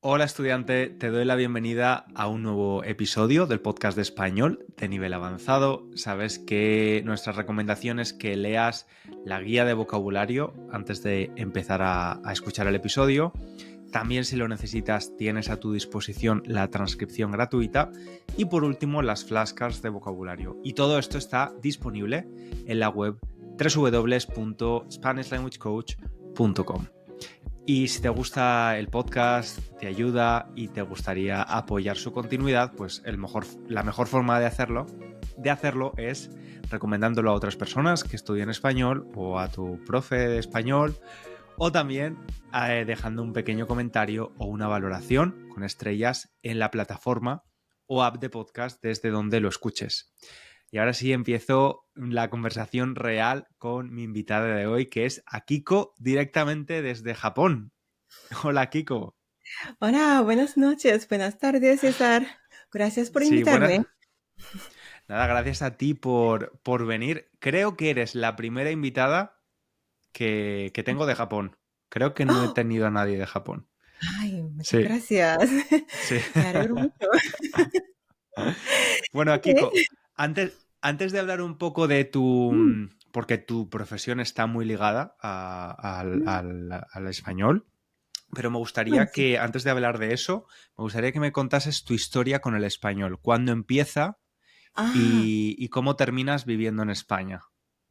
Hola estudiante, te doy la bienvenida a un nuevo episodio del podcast de español de nivel avanzado. Sabes que nuestra recomendación es que leas la guía de vocabulario antes de empezar a escuchar el episodio. También, si lo necesitas, tienes a tu disposición la transcripción gratuita y, por último, las flashcards de vocabulario. Y todo esto está disponible en la web www.spanishlanguagecoach.com. Y si te gusta el podcast, te ayuda y te gustaría apoyar su continuidad, pues la mejor forma de hacerlo es recomendándolo a otras personas que estudian español o a tu profe de español, o también dejando un pequeño comentario o una valoración con estrellas en la plataforma o app de podcast desde donde lo escuches. Y ahora sí empiezo la conversación real con mi invitada de hoy, que es Akiko, directamente desde Japón. Hola, Akiko. Hola, buenas noches, buenas tardes, César. Gracias por Sí, invitarme. nada, gracias a ti por venir. Creo que eres la primera invitada que tengo de Japón. Creo que no he Oh, tenido a nadie de Japón. ay, muchas Sí, gracias. sí. Me alegro mucho. Bueno, Akiko, Ok. antes de hablar un poco de Mm, porque tu profesión está muy ligada al español, pero me bueno, gustaría sí. que, antes de hablar de eso, me gustaría que me contases tu historia con el español. ¿Cuándo empieza Ah, y cómo terminas viviendo en España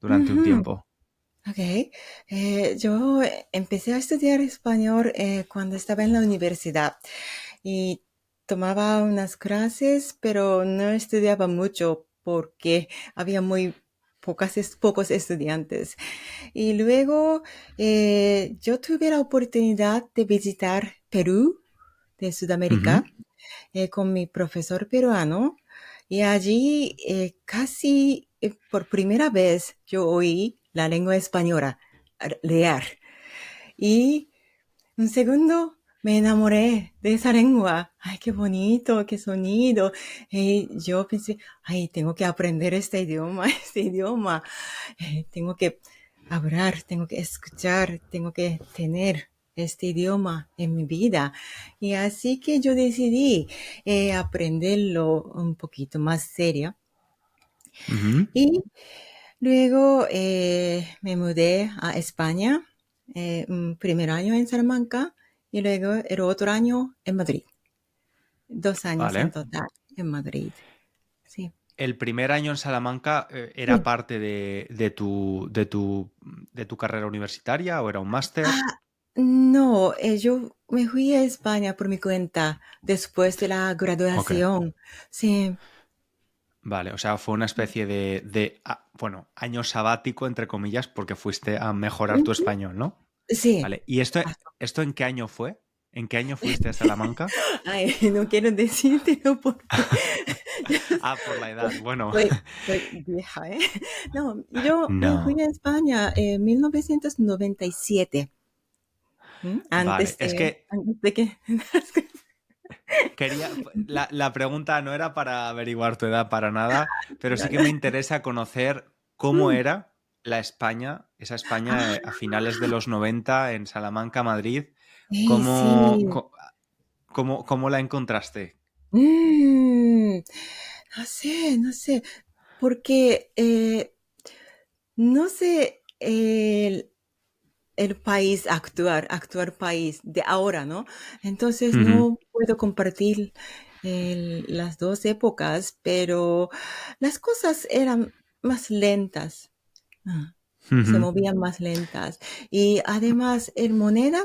durante un ujú, tiempo? ok. Yo empecé a estudiar español cuando estaba en la universidad y tomaba unas clases, pero no estudiaba mucho porque había muy pocos estudiantes. Y luego yo tuve la oportunidad de visitar Perú de Ujú. Sudamérica con mi profesor peruano y allí casi por primera vez yo oí la lengua española leer. Y un segundo me enamoré de esa lengua. Ay, qué bonito, qué sonido. Y yo pensé, ay, tengo que aprender este idioma, este idioma. Tengo que hablar, tengo que escuchar, tengo que tener este idioma en mi vida. Y así que yo decidí aprenderlo un poquito más serio. Ujú. Y luego me mudé a España, un primer año en Salamanca y luego el otro año en Madrid. 2 años en Vale. total en Madrid. Sí. ¿El primer año en Salamanca era Sí. parte de tu carrera universitaria o era un máster? Ah, no, yo me fui a España por mi cuenta después de la Ok. graduación. Sí. Vale, o sea, fue una especie bueno, año sabático, entre comillas, porque fuiste a mejorar tu Ujú. español, ¿no? Sí. Vale, ¿y esto en qué año fue? ¿En qué año fuiste a Salamanca? Ay, no quiero decírtelo porque Ah, por la edad, bueno. soy vieja, ¿eh? No, yo me No. fui a España en 1997. Vale, Antes es de, que antes de que... la pregunta no era para averiguar tu edad para nada, pero No, sí que no. me interesa conocer cómo Mm. era la España, esa España Ah, a finales de los 90 en Salamanca, Madrid. sí, ¿Cómo, sí. co- cómo la encontraste? Mm, no sé, no sé, porque no sé el país actuar país de ahora, ¿no? Entonces Ujú, no puedo compartir las dos épocas, pero las cosas eran más lentas, ah, se ujú. movían más lentas. Y además, el moneda,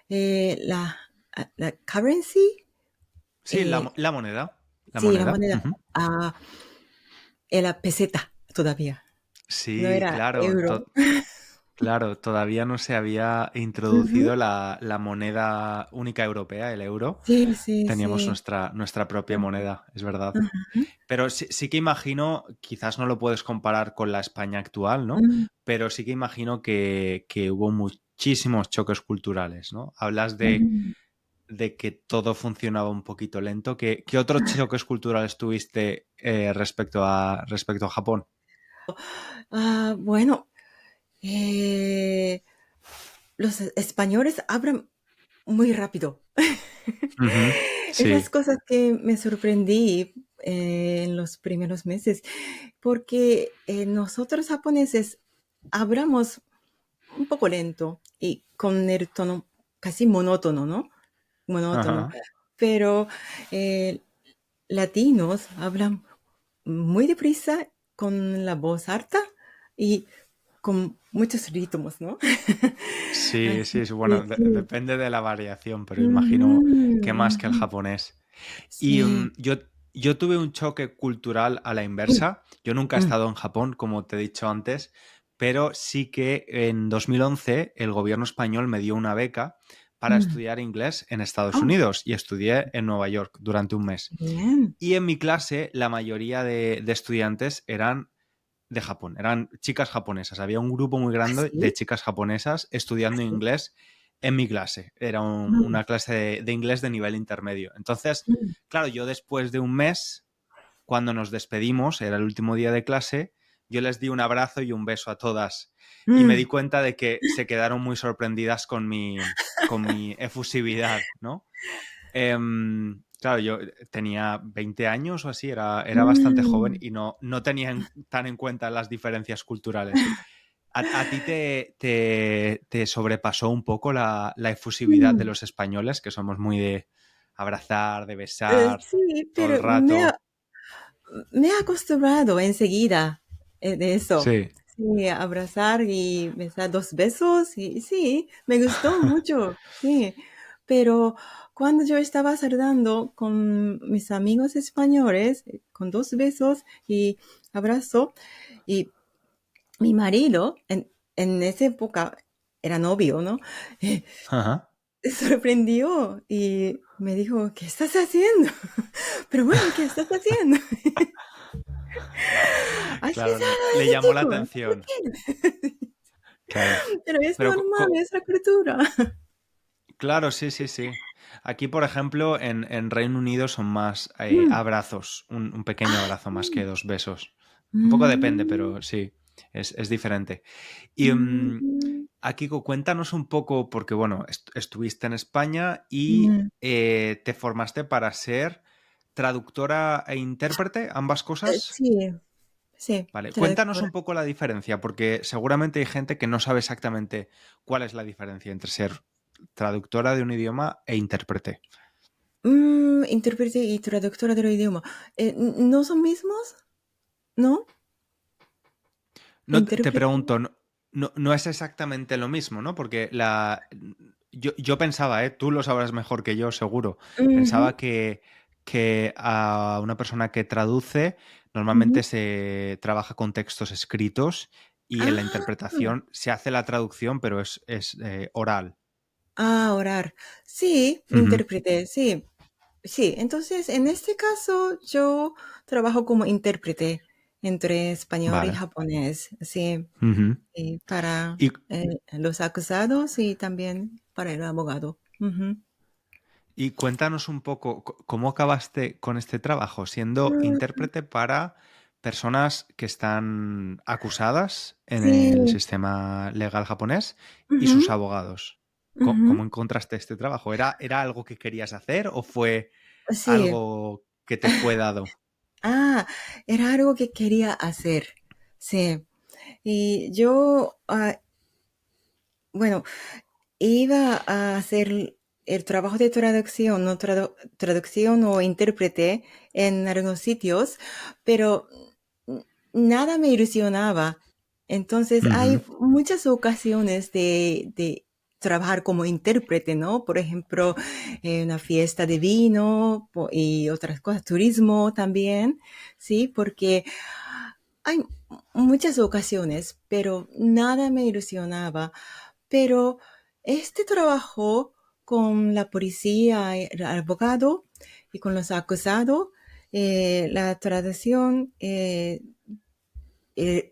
la currency, Sí, eh, la moneda. La sí, la moneda. moneda, Ujú. ah, era peseta todavía, no Sí, era claro. euro. Claro, todavía no se había Ujú. introducido la moneda única europea, el euro. Sí, sí, Teníamos sí. nuestra propia moneda, es verdad. Ujú. Pero sí que imagino, quizás no lo puedes comparar con la España actual, ¿no? Mm, Pero sí que imagino que hubo muchísimos choques culturales, ¿no? Hablas mm. de que todo funcionaba un poquito lento. ¿Qué otros choques culturales tuviste respecto a Japón? Bueno, eh, los españoles hablan muy rápido. Ujú. Esas Sí. cosas que me sorprendí en los primeros meses, porque nosotros japoneses hablamos un poco lento y con el tono casi monótono, ¿no? Monótono. Ajá. Pero eh, latinos hablan muy deprisa, con la voz alta y con muchos ritmos, ¿no? Sí, Así sí, sí, que bueno, sí. depende de la variación, pero Ujú, imagino que más que el ujú. japonés. Y Sí. yo tuve un choque cultural a la Mm, inversa. Yo nunca he mm, estado en Japón, como te he dicho antes, pero sí que en 2011 el gobierno español me dio una beca para mm. estudiar inglés en Estados Oh, Unidos y estudié en Nueva York durante un mes. bien. Y en mi clase la mayoría de estudiantes eran de Japón, eran chicas japonesas. Había un grupo muy grande de ¿Así? chicas japonesas estudiando ¿Así? inglés en mi clase. Era Mm, una clase de inglés de nivel intermedio. Entonces, mm, claro, yo después de un mes, cuando nos despedimos, era el último día de clase, yo les di un abrazo y un beso a todas. Y me di mm. cuenta de que se quedaron muy sorprendidas con mi efusividad, ¿no? Claro, yo tenía 20 años o así, era bastante joven Mm. y no tenía tan en cuenta las diferencias culturales. ¿A ti te sobrepasó un poco la efusividad de Mm. los españoles, que somos muy de abrazar, de besar Sí, todo el pero rato? me he acostumbrado enseguida de eso. Sí. Sí, abrazar y besar 2 besos, y sí, me gustó mucho, sí. Pero cuando yo estaba saludando con mis amigos españoles, con 2 besos y abrazo, y mi marido, en esa época era novio, ¿no? Ajá. Se sorprendió y me dijo, ¿qué estás haciendo? Pero bueno, ¿qué estás haciendo? Así Claro, es le ese llamó la chico, ¿por atención. qué? Claro. Pero es Pero normal, es la cultura. claro, sí, sí, sí. Aquí, por ejemplo, en Reino Unido son más Mm. abrazos, un pequeño Ah, abrazo más que sí. 2 besos. Un poco depende, Mm, pero sí, es diferente. Y mm, aquí cuéntanos un poco, porque bueno, estuviste en España y mm. te formaste para ser traductora e intérprete, ambas cosas. Sí, sí, Vale, cuéntanos traductora. un poco la diferencia, porque seguramente hay gente que no sabe exactamente cuál es la diferencia entre ser traductora de un idioma e intérprete. Intérprete y traductora del idioma. ¿No son mismos? ¿No? No, te Intérprete. pregunto, no es exactamente lo mismo, ¿no? Porque yo pensaba, tú lo sabrás mejor que yo, seguro. Ujú, Pensaba que a una persona que traduce normalmente ujú. se trabaja con textos escritos y en la Ah, interpretación se hace la traducción, pero es oral. orar. Sí, Ujú. intérprete, sí. Sí, entonces en este caso yo trabajo como intérprete entre español y Vale. japonés, sí, Ujú. y para Y, los acusados y también para el abogado. Ujú. y cuéntanos un poco cómo acabaste con este trabajo, siendo Mm, intérprete para personas que están acusadas en el sí, sistema legal japonés y sus ujú, abogados. ¿Cómo ujú, encontraste este trabajo? ¿Era algo que querías hacer o fue sí. algo que te fue dado? Ah, era algo que quería hacer, sí. Y yo, bueno, iba a hacer el trabajo de traducción, no traducción o intérprete en algunos sitios, pero nada me ilusionaba. Entonces, hay Ujú, muchas ocasiones de trabajar como intérprete, ¿no? Por ejemplo, una fiesta de vino y otras cosas, turismo también, ¿sí? Porque hay muchas ocasiones, pero nada me ilusionaba. Pero este trabajo con la policía, el abogado y con los acusados, la traducción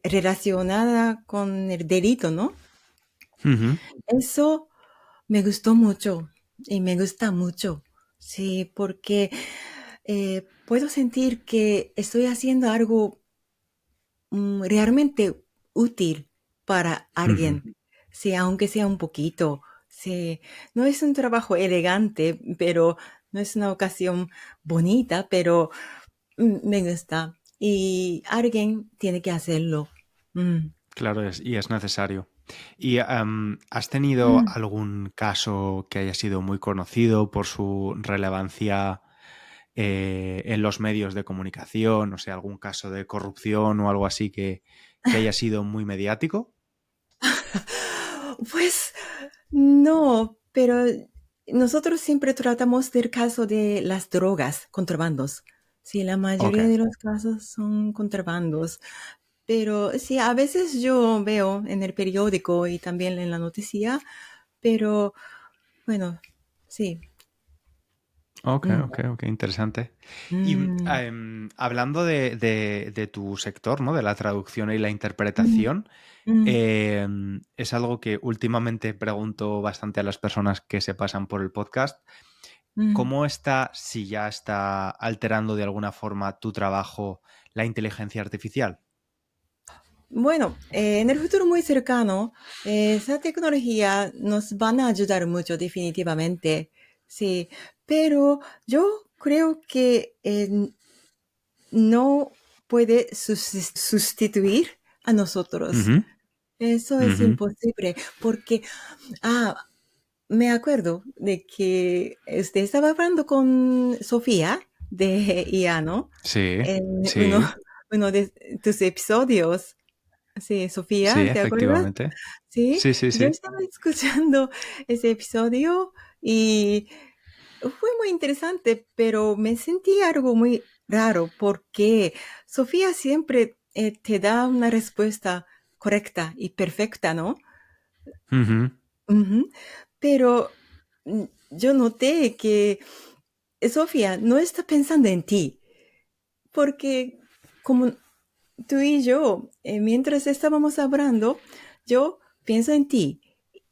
relacionada con el delito, ¿no? ujú, Eso me gustó mucho y me gusta mucho, sí, porque puedo sentir que estoy haciendo algo realmente útil para ujú. alguien, sí, aunque sea un poquito. Sí, no es un trabajo elegante, pero no es una ocasión bonita, pero me gusta. Y alguien tiene que hacerlo. Claro, y es necesario. ¿Y has tenido Mm. algún caso que haya sido muy conocido por su relevancia en los medios de comunicación? O sea, algún caso de corrupción o algo así que haya sido muy mediático. Pues no, pero nosotros siempre tratamos del caso de las drogas, contrabandos. Sí, la Ok, mayoría de los casos son contrabandos. Pero sí, a veces yo veo en el periódico y también en la noticia, pero bueno, sí. ok, Mm, ok, ok, interesante. Y mm, hablando de tu sector, ¿no? De la traducción y la mm, interpretación, mm, es algo que últimamente pregunto bastante a las personas que se pasan por el podcast. mm. ¿Cómo está, si ya está alterando de alguna forma tu trabajo, la inteligencia artificial? Bueno, en el futuro muy cercano, esa tecnología nos van a ayudar mucho, definitivamente. Sí, pero yo creo que no puede sustituir a nosotros. Ujú, Eso es ujú. imposible, porque, ah, me acuerdo de que usted estaba hablando con Sofía de IA, ¿no? Sí, En sí, uno de tus episodios. Sí, sí, Sofía, ¿te acuerdas? efectivamente. Sí, Sí, sí, yo sí. estaba escuchando ese episodio y fue muy interesante, pero me sentí algo muy raro porque Sofía siempre te da una respuesta correcta y perfecta, ¿no? Ujú, Ujú. Pero yo noté que Sofía no está pensando en ti, porque como tú y yo, mientras estábamos hablando, yo pienso en ti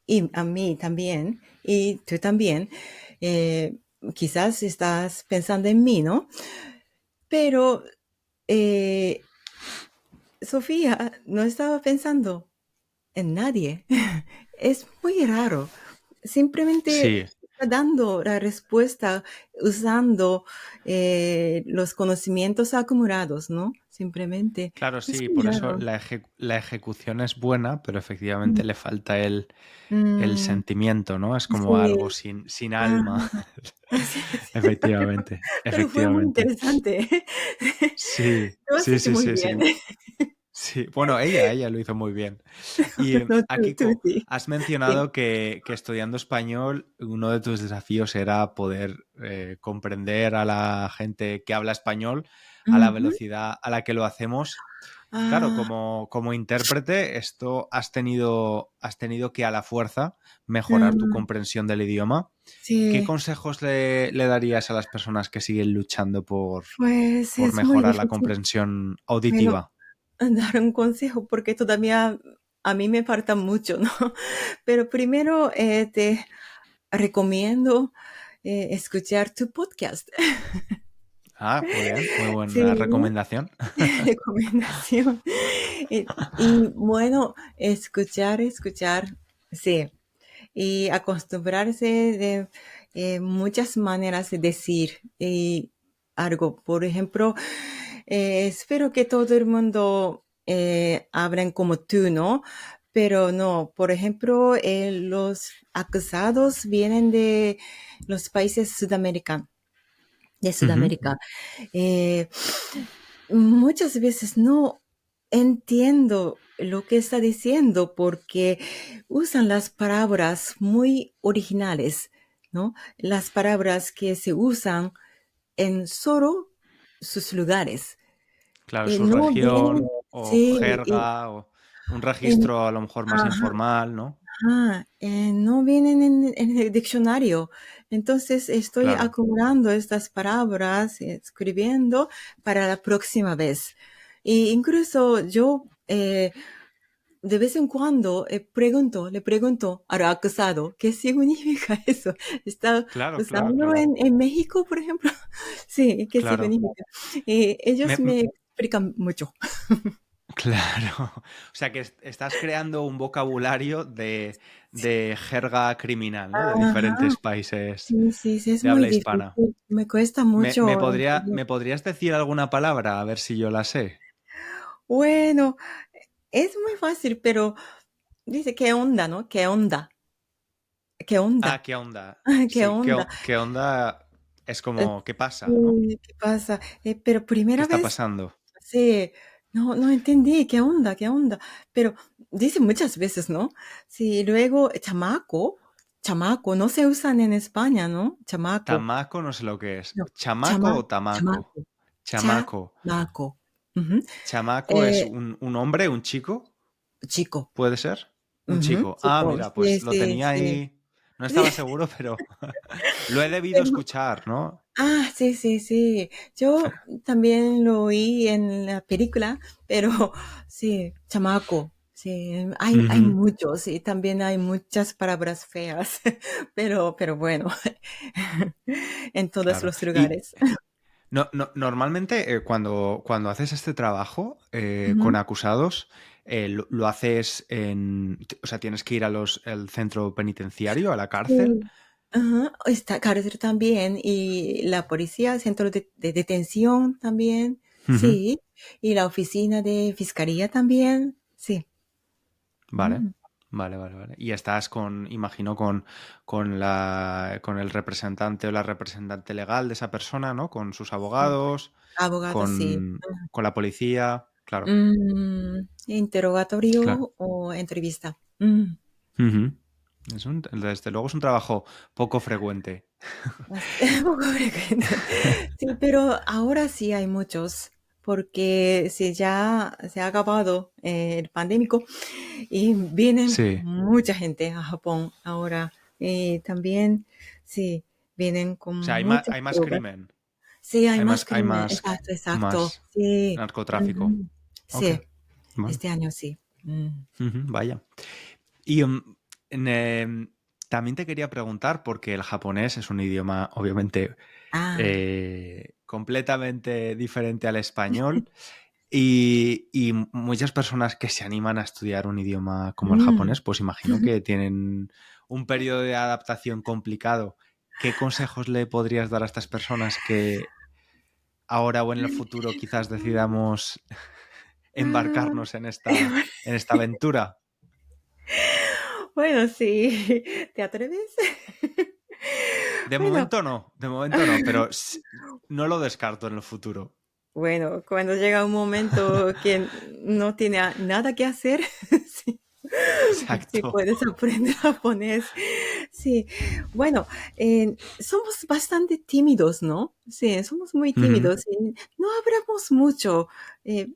y a mí también, y tú también. Eh, Quizás estás pensando en mí, ¿no? Pero eh, Sofía no estaba pensando en nadie. Es muy raro. Simplemente sí. está dando la respuesta usando los conocimientos acumulados, ¿no? Simplemente. Claro, Es sí, muy por eso raro. la ejecución es buena, pero efectivamente Mm, le falta el mm, sentimiento, ¿no? Es como algo sí. sin Ah, alma. sí, sí. Efectivamente, Pero fue muy efectivamente. interesante. Sí, Lo has sí, hecho sí, muy sí, sí. bien. Sí, bueno, ella lo hizo muy bien. Y No, tú Akiko, sí. has Sí. mencionado que estudiando español, uno de tus desafíos era poder comprender a la gente que habla español a la Ujú. velocidad a la que lo hacemos. Claro, Ah, como intérprete, esto has tenido que a la fuerza mejorar tu mm, comprensión del idioma. ¿Qué sí. consejos le darías a las personas que siguen luchando Pues por es muy mejorar la difícil. comprensión Bueno, auditiva? dar un consejo porque todavía a mí me falta mucho, ¿no? Pero primero te recomiendo escuchar tu podcast. Ah, muy bien, muy buena Sí, recomendación. recomendación. Y bueno, escuchar, sí. Y acostumbrarse de muchas maneras de decir algo. Por ejemplo, espero que todo el mundo hablen como tú, ¿no? Pero no, por ejemplo, los acusados vienen de los países sudamericanos, de Ujú. Sudamérica. Eh, Muchas veces no entiendo lo que está diciendo porque usan las palabras muy originales, ¿no? Las palabras que se usan en solo sus lugares. Claro, su No vienen, región o sí, jerga o un en- registro a lo mejor más ajá, informal, ¿no? no vienen en el diccionario. Entonces estoy Claro. acumulando estas palabras, escribiendo para la próxima vez. Y incluso yo de vez en cuando le pregunto al acusado, ¿qué significa eso? ¿Está Claro, claro, usando claro. en México, por ejemplo? Sí, ¿qué Claro. significa? Ellos Me, me explican mucho. Claro. O sea que estás creando un vocabulario de jerga criminal, ¿no? De Ajá. diferentes países Sí, sí, sí, es de muy habla hispana. difícil. Me cuesta ¿Me, mucho me podría, entender. me podrías decir alguna palabra? A ver si yo la sé. Bueno, es muy fácil, pero dice, ¿qué onda, no? ¿Qué onda? ¿Qué Ah, onda? ¿qué onda? ¿Qué Sí, ¿qué, onda? qué onda? Es Eh, como, ¿qué pasa, no? sí, ¿qué pasa? Pero ¿Qué primera está vez, pasando? sí, no entendí, ¿qué onda? ¿Qué onda? Pero dice muchas veces, ¿no? Sí, luego, chamaco, no se usan en España, ¿no? Chamaco, Tamaco no sé lo que es. no, ¿Chamaco o tamaco? chamaco, Chamaco. chamaco. Ujú. ¿Chamaco es Eh, un hombre, un chico? chico, ¿Puede ser? Un ujú, chico. Ah, chico, mira, sí, pues lo sí, tenía sí. ahí. No estaba seguro, pero lo he debido Pero escuchar, ¿no? sí, sí, sí. Yo también lo oí en la película, pero sí, chamaco. Sí, hay Ujú. muchos y también hay muchas palabras feas, pero bueno, en todos Claro. los Y lugares. normalmente cuando haces este trabajo con Ujú. acusados, lo haces o sea, tienes que ir al centro penitenciario, a la cárcel. Sí. Ajá, está cárcel también y la policía, centro de detención también, Ujú. sí, y la oficina de fiscalía también, sí. Vale, Mm. vale. Y estás imagino, con el representante o la representante legal de esa persona, ¿no? Con sus Sí. abogados, Abogado, sí. con la policía, claro, claro. Interrogatorio o entrevista. Ujú. Desde luego es un trabajo poco frecuente. Poco frecuente. Sí, pero ahora sí hay muchos, porque si ya se ha acabado el pandémico y vienen Sí. mucha gente a Japón ahora. También, sí, vienen con O sea, muchas hay más drogas. crimen, Sí, hay hay más más, hay crimen. más, Exacto, exacto. más Sí. narcotráfico. Ujú. Ok, Sí, bueno, este año sí. ujú, vaya. Y en, también te quería preguntar, porque el japonés es un idioma, obviamente, Ah. completamente diferente al español y muchas personas que se animan a estudiar un idioma como el Mm. japonés, pues imagino que tienen un periodo de adaptación complicado. ¿Qué consejos le podrías dar a estas personas que ahora o en el futuro quizás decidamos Ah, embarcarnos en esta aventura? bueno, sí. ¿Te atreves? Bueno, De momento no, pero no lo descarto en el futuro. bueno, cuando llega un momento que no tiene nada que hacer, sí, sí Exacto. puedes aprender japonés. Sí, bueno, somos bastante tímidos, ¿no? Sí, somos muy Ujú. tímidos y no hablamos mucho. eh,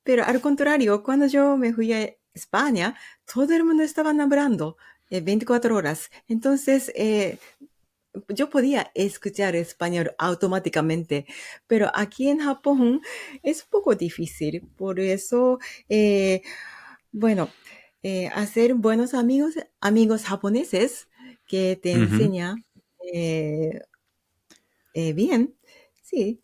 pero al contrario, cuando yo me fui a España, todo el mundo estaba hablando 24 horas. Entonces, yo podía escuchar español automáticamente, pero aquí en Japón es un poco difícil. Por eso, eh, bueno, hacer buenos amigos japoneses que te Ujú. enseñan eh, bien, sí,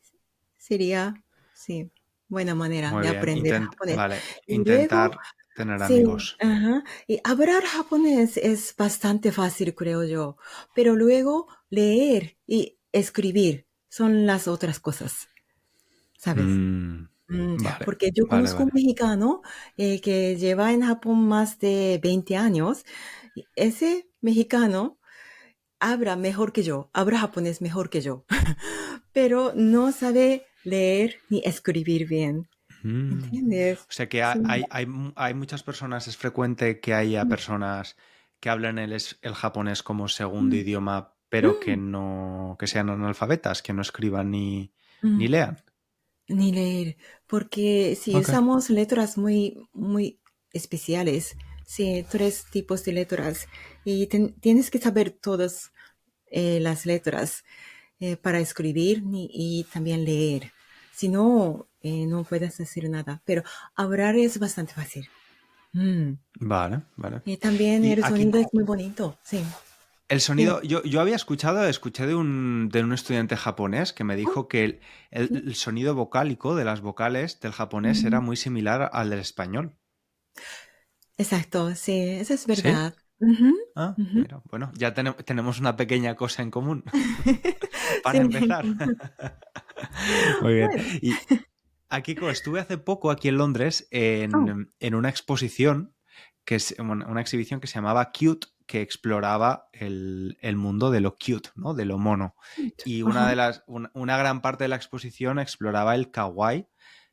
sería, sí, buena manera Muy de bien. aprender japonés. Vale, Y luego, intentar tener sí, amigos. ajá. Y hablar japonés es bastante fácil, creo yo. Pero luego leer y escribir son las otras cosas, ¿sabes? Mm, vale, Porque yo vale, conozco un vale. mexicano que lleva en Japón más de 20 años. Y ese mexicano habla mejor que yo, habla japonés mejor que yo, pero no sabe leer ni escribir bien. Mm. ¿Entiendes? O sea que Sí. hay muchas personas, es frecuente que haya Mm, personas que hablen el japonés como segundo mm, idioma, pero mm, que sean analfabetas, que no escriban ni mm. lean. Ni leer, porque si Ok. usamos letras muy especiales, sí, tres tipos de letras, y tienes que saber todas las letras para escribir y también leer. Si no, no puedes hacer nada, pero hablar es bastante fácil. Mm. Vale, vale. Y también Y el aquí, sonido es muy bonito, sí. El Sí. sonido, yo había escuché de un estudiante japonés que me Oh, dijo que el, sí. el- el sonido vocálico de las vocales del japonés era Ujú. muy similar al del español. Exacto, sí, eso es ¿Sí? verdad. Ujú, Ah, ujú. mira, bueno, ya tenemos una pequeña cosa en común para Sí. empezar. Muy bien. Bueno. Y Akiko, estuve hace poco aquí en Londres Oh, en una exposición bueno, una exhibición que se llamaba Cute, que exploraba el mundo de lo cute, ¿no? De lo mono. cute. Y Ajá. una gran parte de la exposición exploraba el kawaii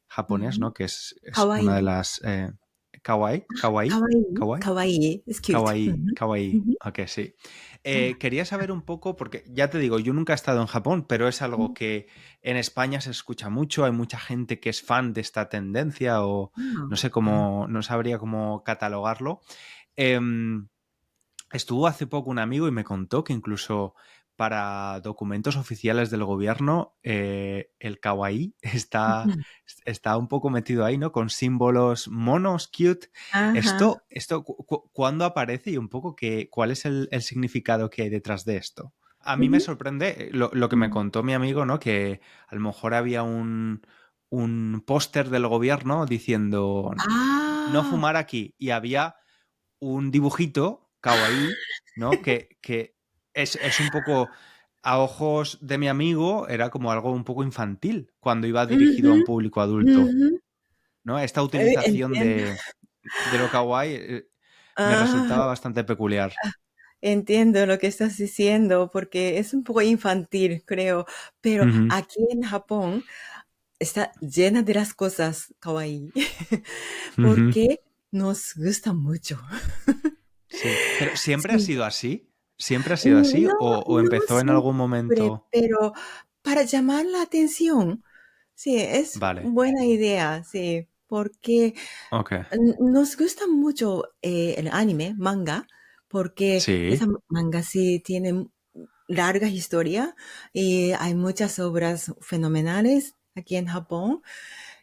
japonés, Ujú. ¿no? Que es una de Kawaii. las kawaii, kawaii, Kawaii. kawaii. Kawaii. Es cute. Kawaii, Ujú, kawaii. ujú. Ok, sí. Ah, Quería saber un poco, porque ya te digo, yo nunca he estado en Japón, pero es algo mm, que en España se escucha mucho, hay mucha gente que es fan de esta tendencia o no wow. sé cómo, no sabría cómo catalogarlo. Em, Estuvo hace poco un amigo y me contó que incluso para documentos oficiales del gobierno el kawaii Ujú. está un poco metido ahí, ¿no? Con símbolos monos, cute. Ajá. Esto, ¿cuándo aparece y un poco cuál es el significado que hay detrás de esto? A mí me Ujú. sorprende lo que me Mm. contó mi amigo, ¿no? Que a lo mejor había un póster del gobierno diciendo no Ah. fumar aquí y había un dibujito kawaii, ¿no? Que es un poco, a ojos de mi amigo, era como algo un poco infantil cuando iba dirigido a Ujú, un público adulto, ujú. ¿no? Esta utilización Entiendo. de lo kawaii me Ah, resultaba bastante peculiar. entiendo lo que estás diciendo, porque es un poco infantil, creo, pero Ujú, aquí en Japón está llena de las cosas kawaii, ujú. porque nos gusta mucho. Sí, pero ¿siempre ha Sí. sido así? ¿Siempre ha sido así? No, ¿O no empezó en algún siempre, momento? pero para llamar la atención, sí, es Vale, buena idea, sí, porque ok. nos gusta mucho el anime, manga, porque esa Sí, manga sí tiene larga historia y hay muchas obras fenomenales aquí en Japón.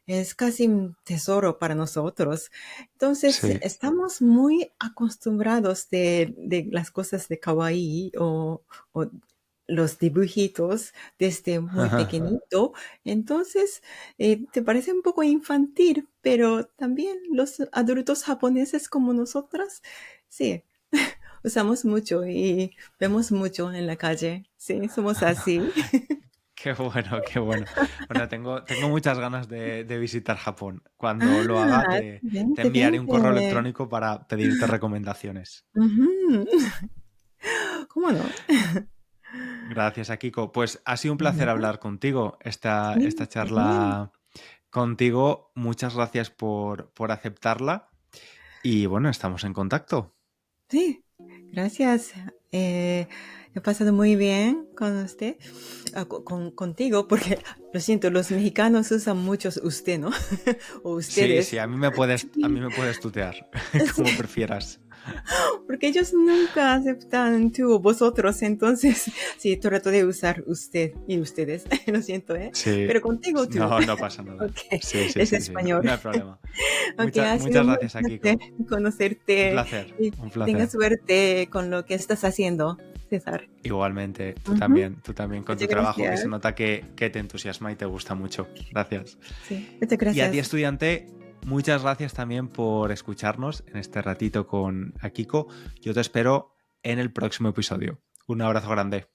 Es casi un tesoro para nosotros. Entonces, sí. estamos muy acostumbrados de las cosas de kawaii o los dibujitos desde muy pequeñito. Entonces, te parece un poco infantil, pero también los adultos japoneses como nosotras, sí, usamos mucho y vemos mucho en la calle. Sí, somos así. Qué bueno, qué bueno. Bueno, tengo muchas ganas de visitar Japón. Cuando lo haga, Ah, te vente, enviaré un vente. correo electrónico para pedirte recomendaciones. Ujú. ¿Cómo no? Gracias, Akiko. Pues ha sido un De placer nada. hablar contigo. Esta Sí, también. charla contigo. Muchas gracias por aceptarla. Y bueno, estamos en contacto. Sí, gracias. He pasado muy bien con usted, contigo, porque lo siento, los mexicanos usan muchos usted, ¿no? O Sí, sí, ustedes. a Sí, mí me puedes tutear, sí, como prefieras. porque ellos nunca aceptan tú o vosotros, entonces sí, trato de usar usted y ustedes, lo siento, ¿eh? Sí, Pero contigo tú. no, no pasa nada. Ok, Sí, sí, es sí, sí, no, español. no hay problema. Ok, ha sido Muchas muy gracias, placer Akiko. Un conocerte placer, y un que tengas placer. suerte con lo que estás haciendo, César. Igualmente, Ujú. tú también con tu Muchas trabajo que se gracias. nota que te entusiasma y te gusta mucho. Gracias. Sí, muchas Y a ti, gracias. estudiante, muchas gracias también por escucharnos en este ratito con Akiko. Yo te espero en el próximo episodio. Un abrazo grande.